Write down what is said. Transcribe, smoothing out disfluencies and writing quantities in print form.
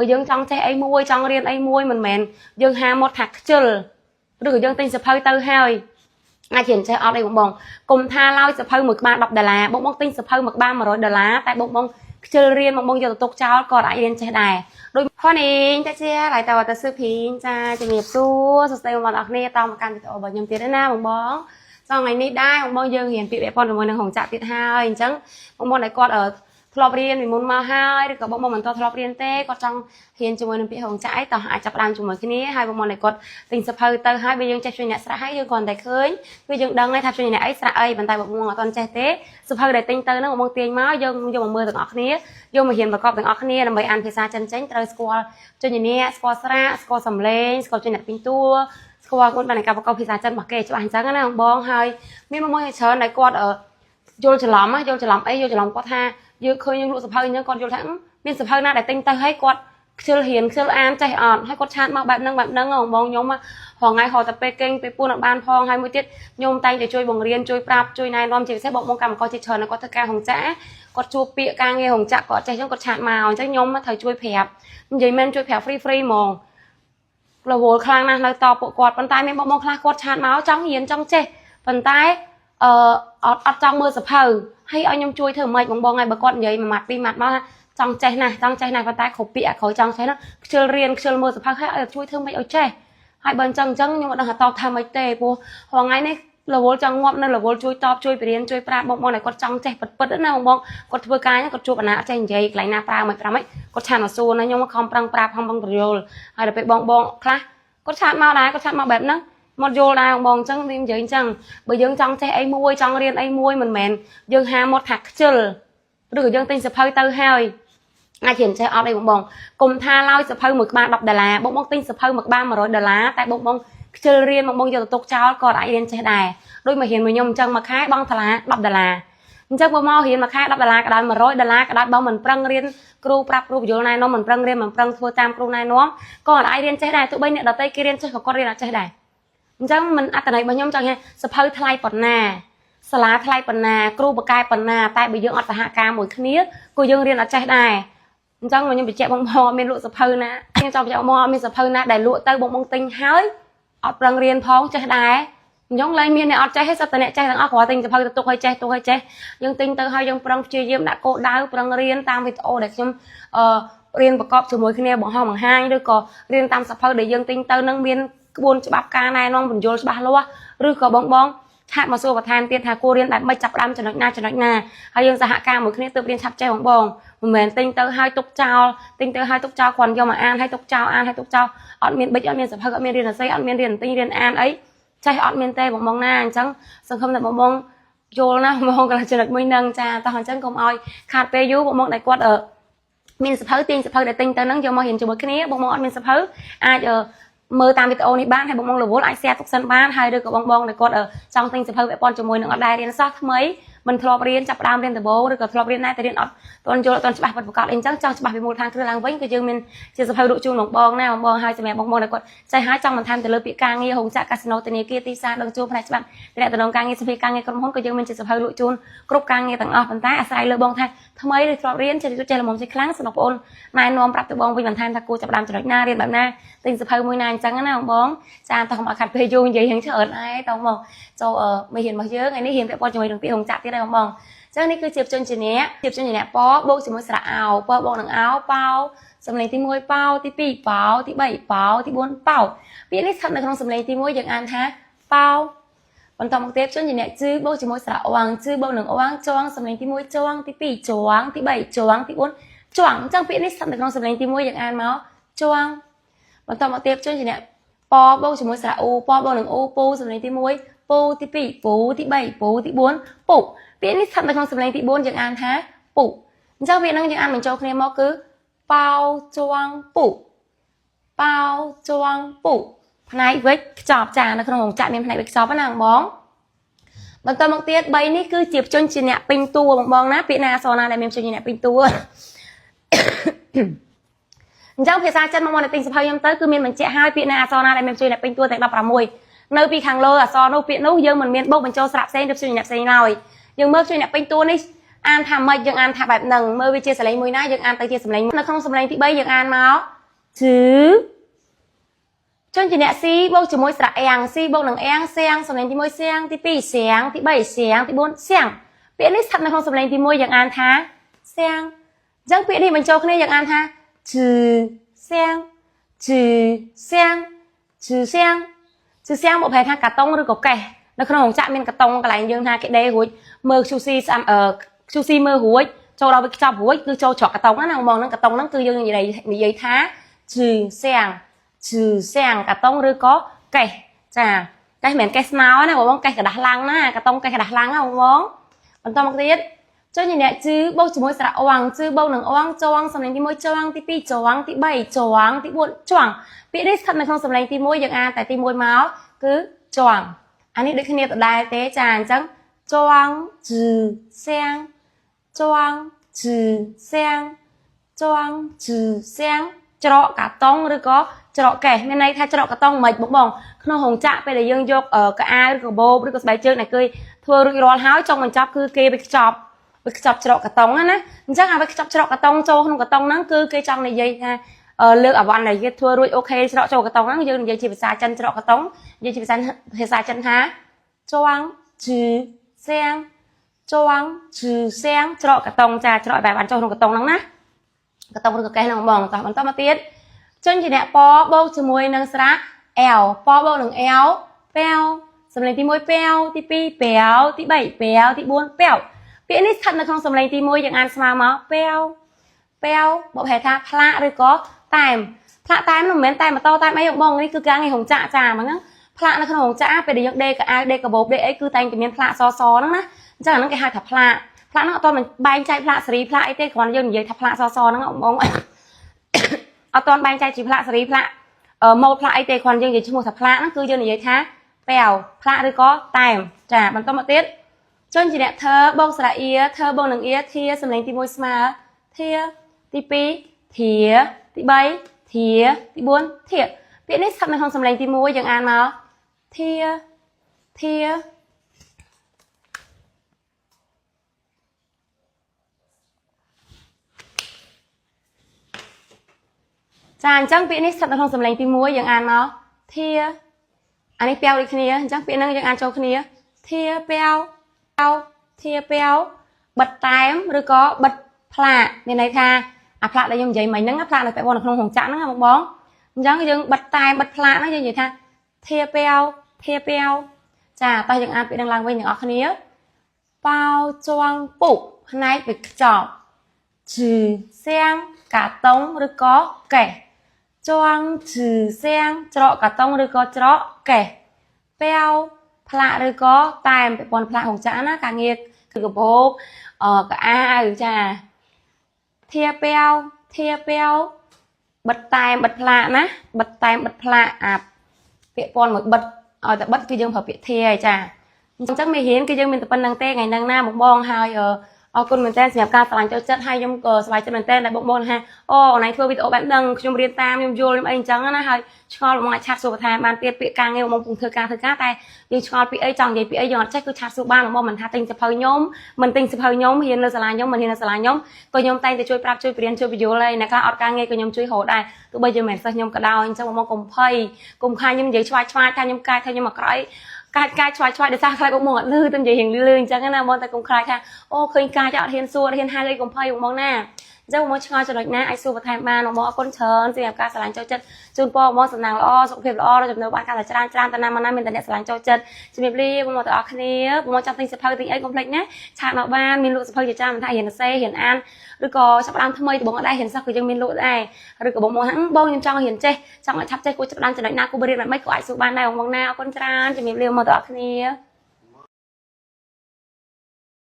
យើងចង់ចេះអីមួយចង់រៀនអីមួយមិនមែនយើងហាមកថាខ្ជិលឬក៏យើងទិញសភៅទៅហើយអាចរៀនចេះអត់អីបងកុំថាឡើយសភៅមួយក្បាល$10បងទិញសភៅមួយក្បាល$100តែបងខ្ជិលរៀនបងយកទៅទុកចោលក៏អាចរៀនចេះដែរដូចផងនេះតែជាlạiតើទៅសើភីងចាជំរាបសួរសួស្តីបងប្អូនអរគ្នាតមកកាន់វីដេអូរបស់ខ្ញុំទៀតណាបងចង់ថ្ងៃនេះដែរបងយើងរៀនពាក្យពាក់ព័ន្ធជាមួយនឹងហងចាក់ទៀតហើយអញ្ចឹងបងដែលគាត់ធ្លាប់រៀនពីមុនមកហើយឬក៏បងមិនធ្លាប់រៀនទេគាត់ចង់រៀនជាមួយនឹងពាក្យហងចាក់អីតោះអាចចាប់ផ្ដើមជាមួយគ្នាហើយបងដែលគាត់ទិញសភៅទៅហើយបើយើងចេះជួយអ្នកស្រះហើយយើងគ្រាន់តែឃើញគឺយើងដឹងហើយថាជួយអ្នកអីស្រះអីប៉ុន្តែបងអត់ទាន់ចេះទេសភៅដែលទិញទៅហ្នឹងបងទាញមកយើងយកមកមើលទាំងអស់គ្នាយកមករៀនប្រកបទាំងអស់គ្នាដើម្បីអានភាសាចិនចេញត្រូវស្គាល់ជួយអ្នកស្គាល់ស្រះស្គាល់សំឡេងស្គាល់ជួយអ្នកពេញតួស្គាល់គាត់បានការប្រកបភាសាចិនរបស់គេច្បាស់អញ្ចឹងណាបងហើយមានបងច្រើនដែលគាត់យល់ច្រឡំអីយល់ច្រឡំគាត់ថាយើងឃើញយើងលក់សភៅអញ្ចឹងគាត់យល់ថាមានសភៅណាដែលទិញទៅឲ្យគាត់ខ្ជិលរៀនខ្ជិលអានចេះអត់ហើយគាត់ឆាតមកបែបហ្នឹងបងខ្ញុំរហងៃហៅតែពេលគេងពេលពួនអត់បានផងហើយមួយទៀតខ្ញុំតែងតែជួយបង្រៀនជួយប្រាប់ជួយណែនាំជាពិសេសបងកម្មករជាច្រើនគាត់ធ្វើការហងចាគាត់ជួបពាក្យការងារហងចាគាត់ចេះអញ្ចឹងគាត់ឆាតមកអញ្ចឹងខ្ញុំត្រូវជួយប្រាប់និយាយមែនជួយប្រាប់ free ហ្មងរវល់ខ្លាំងណាស់នៅតពួកគាត់ប៉ុន្តែមានបងខ្លះគាត់ឆាតមកចង់រៀនចង់ចេះប៉ុន្តែអត់ចង់មើលសភៅហើយឲ្យខ្ញុំជួយធ្វើម៉េចបងហើយបើគាត់និយាយមួយម៉ាត់ពីរម៉ាត់មកចង់ចេះណាស់ប៉ុន្តែគ្រប់ពាក្យក្រោយចង់ចេះហ្នឹងខ្ជិលរៀនខ្ជិលមើលសភៅហើយឲ្យជួយធ្វើម៉េចឲ្យចេះហើយបើអញ្ចឹងខ្ញុំអត់ដឹងថាតបថាម៉េចទេព្រោះរាល់ថ្ងៃនេះរវល់ចង់ងាប់នៅរវល់ជួយតបជួយបរៀនជួយប្រាប់បងដែលគាត់ចង់ចេះពិតណាបងគាត់ធ្វើការគាត់ជួបអាណាចេះនិយាយកន្លែងណាប្រើមិនប្រាំគាត់ឆានមកសួរណាខ្ញុំខំប្រឹងប្រាប់ខំប្រឹងបញ្យល់ហើយដល់ពេលបងខ្លះគាត់ឆាតមកដែរគាត់ឆាតមកបែបហ្នឹងមកយល់ដែរបងអញ្ចឹងវានិយាយអញ្ចឹងបើយើងចង់ចេះអីមួយចង់រៀនអីមួយមិនមែនយើងហាមកថាខ្ជិលឬក៏យើងទិញសភៅទៅហើយអាចរៀនចេះអត់អីបងកុំថាឡើយសភៅមួយក្បាល$10បងទិញសភៅមួយក្បាល$100តែបងខ្ជិលរៀនបងយកទៅទុកចោលក៏អាចរៀនចេះដែរដូចមករៀនមួយខ្ញុំអញ្ចឹងមួយខែបងថ្លៃ$10អញ្ចឹងបងមករៀនមួយខែ$10ក៏ដោយ$100ក៏ដោយបងមិនប្រឹងរៀនគ្រូប្រាប់គ្រូបញ្យល់ណែនាំមិនប្រឹងរៀនមិនប្រឹងធ្វើតាមគ្រូណែនាំក៏អាចរៀនចេះដែរទោះបីអ្នកដទៃគេរៀនចេះក៏គាត់រៀនអត់ចេះដែរអញ្ចឹងមិនអត្តន័យរបស់ខ្ញុំចង់ថាសភៅថ្លៃប៉ុណ្ណាសាលាថ្លៃប៉ុណ្ណាគ្រូបកកែប៉ុណ្ណាតែបើយើងអត់សហការមួយគ្នាក៏យើងរៀនអត់ចេះដែរអញ្ចឹងខ្ញុំបញ្ជាក់បងមានលក់សភៅណាខ្ញុំចង់បញ្ជាក់បងអត់មានសភៅណាដែលលក់ទៅបងទិញហើយអត់ប្រឹងរៀនផងចេះដែរអញ្ចឹងឡើងមានអ្នកអត់ចេះទេសត្វតែអ្នកចេះទាំងអស់គ្រាន់តែទិញសភៅទៅទុកឲ្យចេះយើងទិញទៅហើយយើងប្រឹងព្យាយាមដាក់គោលដៅប្រឹងរៀនតាមវីដេអូដែលខ្ញុំរៀនប្រកបជាមួយគ្នាបង្ហាញឬក៏រៀនតាមសភៅដែលយើងទិញទៅនឹងមានក្បួនច្បាប់ការណែនាំបញ្យល់ច្បាស់លាស់ឬក៏បងឆាតមកសួរបន្ថែមទៀតថាគួររៀនបែបម៉េចចាប់ផ្ដើមចំណុចណាហើយយើងសហការមួយគ្នាទើបរៀនឆាប់ចេះបងមិនមែនទិញទៅហើយទុកចោលគ្រាន់យកមកអានហើយទុកចោលអត់មានប៊ិចអត់មានសភៅអត់មានរៀនអស័យអត់មានរៀនទិញរៀនអានអីចេះអត់មានទេបងណាអញ្ចឹងសង្ឃឹមថាបងយល់ណាបងក៏ចំណុចមួយនឹងចាតោះអញ្ចឹងកុំឲ្យខាតពេលយូរបងដែលគាត់មានសភៅទាញសភៅដែលទិញទៅហ្នឹងយកមករៀនជាមួយគ្នាបងអត់មានសភៅអាចមើលតាមវីដេអូនេះបានហើយបងរវល់អាច share ទុកសិនបានហើយឬក៏បងដែលគាត់ចង់ទិញសភៅពាក់ព័ន្ធជាមួយនឹងអត់ដែររៀនសោះថ្មីមិនធ្លាប់រៀនចាប់ផ្ដើមរៀនដំបូងឬក៏ធ្លាប់រៀនដែរតែរៀនអត់ទាន់យល់អត់ទាន់ច្បាស់ពិតប្រាកដអីអញ្ចឹងចង់ច្បាស់ពីមូលដ្ឋានគ្រឹះឡើងវិញគឺយើងមានជាសភៅលក់ជូនបងណាបងហើយសម្រាប់បងដែលគាត់ចេះហើយចង់បន្ថែមទៅលើពាក្យការងារហងចាក់កាស៊ីណូធនាគារទីផ្សារដឹងជួបផ្នែកច្បាប់តំណងការងារសភាការងារក្រុមហ៊ុនក៏យើងមានជាសភៅលក់ជូនគ្រប់ការងារទាំងអស់ប៉ុន្តែអាស្រ័យលើបងថាថ្មីឬធ្លាប់រៀនចេះល្មមចេះខ្លាំងសម្រាប់បងណែនាំប្រាប់ទៅបងវិញបន្ថែមថាគួរចាប់ផ្ដើមចំណុចណារៀនបែបណាទិញសភៅមួយណាអញ្ចឹងណាបងចាតោះមកខាត់ពេលយូរនិយាយយ៉ាងច្រើនឯងតោះមកចូលមេរៀនរបស់យើងថ្ងៃនេះរៀនពាក់ព័ន្ធជាមួយនឹងពាក្យហងចាក់ទៀតហើយបងចឹងនេះគឺជាជនជាអ្នកពបូកជាមួយស្រៈអោពបូកនឹងអោប៉ោសំឡេងទី1ប៉ោទី2ប៉ោទី3ប៉ោទី4ប៉ោពាក្យនេះស្ថិតនៅក្នុងសំឡេងទី1យើងអានថាប៉ោបន្តមកទៀតជនជាអ្នកជឺបូកជាមួយស្រៈអងជឺបូកនឹងអងចងសំឡេងទី1ចងទី2ចងទី3ចងទី4ចងអញ្ចឹងពាក្យនេះស្ថិតនៅក្នុងសំឡេងទី1យើងអានមកចងបន្តមកទៀតជនជាអ្នកប៉បូកជាមួយស្រៈអ៊ូប៉បូកនឹងអ៊ូពូសំឡេងទី1ពូទី2ពូទី3ពូទី4ពូពាក្យនេះស្ថិតនៅក្នុងសំឡេងទី4យើងអានថាពុអញ្ចឹងពាក្យហ្នឹងយើងអានបញ្ចូលគ្នាមកគឺប៉ោជងពុប៉ោជងពុផ្នែកវិចខ្ចប់ចានៅក្នុងរោងចក្រមានផ្នែកវិចខ្ចប់ណាបងបន្តមកទៀត3នេះគឺជាជនជាអ្នកពេញតួបងណាពាក្យណាអក្សរណាដែលមានជនជាអ្នកពេញតួអញ្ចឹងភាសាចិនមកនៅទិញសភៅខ្ញុំទៅគឺមានបញ្ជាក់ឲ្យពាក្យណាអក្សរណាដែលមានជនអ្នកពេញតួទាំង16នៅពីខាងលើអក្សរនោះពាក្យនោះយើងមិនមានបូកបញ្ចូលស្រៈផ្សេងឬជនអ្នកផ្សេងឡើយយើងមើលជួយអ្នកពេញតួនេះ an thà mày dương an thà bẹp nằng mơ vi chia sẻ lấy mùi ná dương an tới chia sẻ lấy nó không sầm lấy thì bây dương an máu chứ chân chỉ nè si bông chỉ môi sạ eng si bông nằng eng xeng sầm lấy thì môi xeng thì pi xeng thì bảy xeng thì bốn xeng biển đi sạch nó không sầm lấy thì môi dương an thà xeng chẳng biển đi mình cho cái này dương an thà chứ xeng chứ xeng chứ xeng chứ xeng bộ phép thà cả tông rồi có kẻ nó không chạm bên cả tông cái này dương thà cái đây hối mơ sushi sam sushi mơ hối cho đâu với chọc hối cứ cho chọn cả tông nó nào mong nó cả tông nó cứ dương như này như giấy thá trừ xèng cả tông rồi có cây chà cây mền cây snow này bông cây cả đá lăng na cả tông cây cả đá lăng á bông còn tông một tiết cho như này chứ bông chỉ môi sạ oang chứ bông đừng oang choang sầm lên tí môi choang tí pi choang tí bảy choang tí buồn choang bị đấy thật là không sầm lên tí môi dương an tại tí môi máu cứ choang anh ấy được khi nào đại tế chàng chẳng choang trừ xèng choang trừ xèng choang trừ xèng trọ cả tông rồi có trọ kẻ bên này thay trọ cả tông mệt bỗng bồng nó hồng chạm bây giờ dương vô ở cả ai rồi có bô rồi có bài chơi này cười thua rồi rồi háo trong mình chọc cứ kê bị chọc trọ cả tông á chắc là bị chọc trọ cả tông cho không cả tông nó cứ kê trong này dây ha lược ở bọn này thua rồi ok trọ cho cả tông nó dương dây chỉ phải xài chân trọ cả tông dây chỉ phải xài chân há choang trừ xèng choang trừ xèng trọ cả tông trà trọ bài bán cho không cả tông nắng ná cả tông được cái nào bỏng tao bắn tao mà tiết chân chỉ đẹp po bâu từ môi nâng sá eo po bâu nâng eo peo sầm lên tí môi peo tí pi péo tí bảy péo tí buôn péo biển ít thật là không sầm lên tí môi dạng ăn sao mà peo bộ hệ tha pha rồi có time nó mến time mà to time mấy ông bông ấy cứ càng ngày hồng chạ mà ngá pha nó không hồng chạ về để những đây cả ai đây cả bố đây ấy cứ tay cái miếng pha so nó chắc là nó cái hai thập pha nó to mình bay chạy pha sri pha ấy thế còn dân gì thập pha so nó ông ở toàn bay chạy chỉ pha sri pha một pha ấy thế còn dân gì chỉ một thập pha nó cứ dân gì thá bèo pha rồi có time trả bằng to một tiết chân chỉ đẹp thơ bông sra ia thơ bông nâng ia thia sầm lên tí môi sma thia tí pi thía tí bay thía tí buôn thía biển ấy sắp này không sầm lên tí môi chẳng an mà thia chàng chẳng biển ấy sắp này không sầm lên tí môi chẳng an mà thia anh ấy peo đi kia chẳng biển năng chẳng an cho kia thia peo thia peo bật tám rồi có bật phạ bên này tha phạ là dùng giấy máy nắng phạ là phải bọn không hồng chán nó một bón chẳng dừng bật tai bật phạ nó như vậy tha thia peo chà ta dừng ăn bị đang làm với những ở kia bao choang phụ này bị chọc trừ xeng cả tông rồi có kẻ choang trừ xeng trọ cả tông rồi có trọ kẻ peo phạ rồi có tai bị bọn phạ hồng chán á cả nghiệt cứ bố cả ai chà thia peo bật tai bật phạ ná bật tai bật phạ việc con một bật ở tại bất cái dương hợp việc thia chà chắc mình hiến cái dương mình tập năng tê ngày năng na một bon hai ở con mình tên nhập ca làm cho chất hai trong cờ vài cho mình tên là bộ môn ha này thưa video bạn đăng trong riêng tam nhưng vô anh trắng nó hay cho một ngày chat số thai ban tiết bị càng nghe mong cùng thưa ca tay nhưng cho bị ấy chồng vậy bị ấy giờ chắc cứ chat số ba là mong mình tha tinh sẽ phơi nhóm mình tinh sẽ phơi nhóm hiền là là nhóm mình hiền là nhóm coi nhóm tay thì chui prap chui riêng chui video này nè các ở càng nghe coi nhóm chui hộ đây cứ bây giờ mình sẽ nhóm cả đào anh trong mong cùng phơi cùng khai nhóm vậy choai thay nhóm cai thay nhóm mà cái choai để sao khai cũng một lư tên gì hiền lư chẳng cái nào mong ta cùng khai ha khơi cai cho hiền xua hiền hai đây cùng phơi cũng mong nè giờ mong cho được nè ai xua và thay ma nó mong con chơn thì ca sài cho chân chun po mong sẵn nàng lo sụp phèo lo rồi chụp đâu bạn ca là trang ta nam mà nam mình ta sài cho chân chụp đẹp đi mong tao khăn đi mong trong tinh sẽ phơi tinh ấy complex nhé chạm nó ba mình lụa sẽ phơi cho cha mình thay hiền xe hiền an rồi có sắp làm thơm thì bông ở đây hiền sao cứ dân mình lụa đây rồi có bông hắn bông nhưng trong hiền chê trong lại chắp chê cô chụp đan cho lại na cô bơi lại mấy cô ai xua ban này mong nào con trang chụp đẹp đi mong tao khăn đi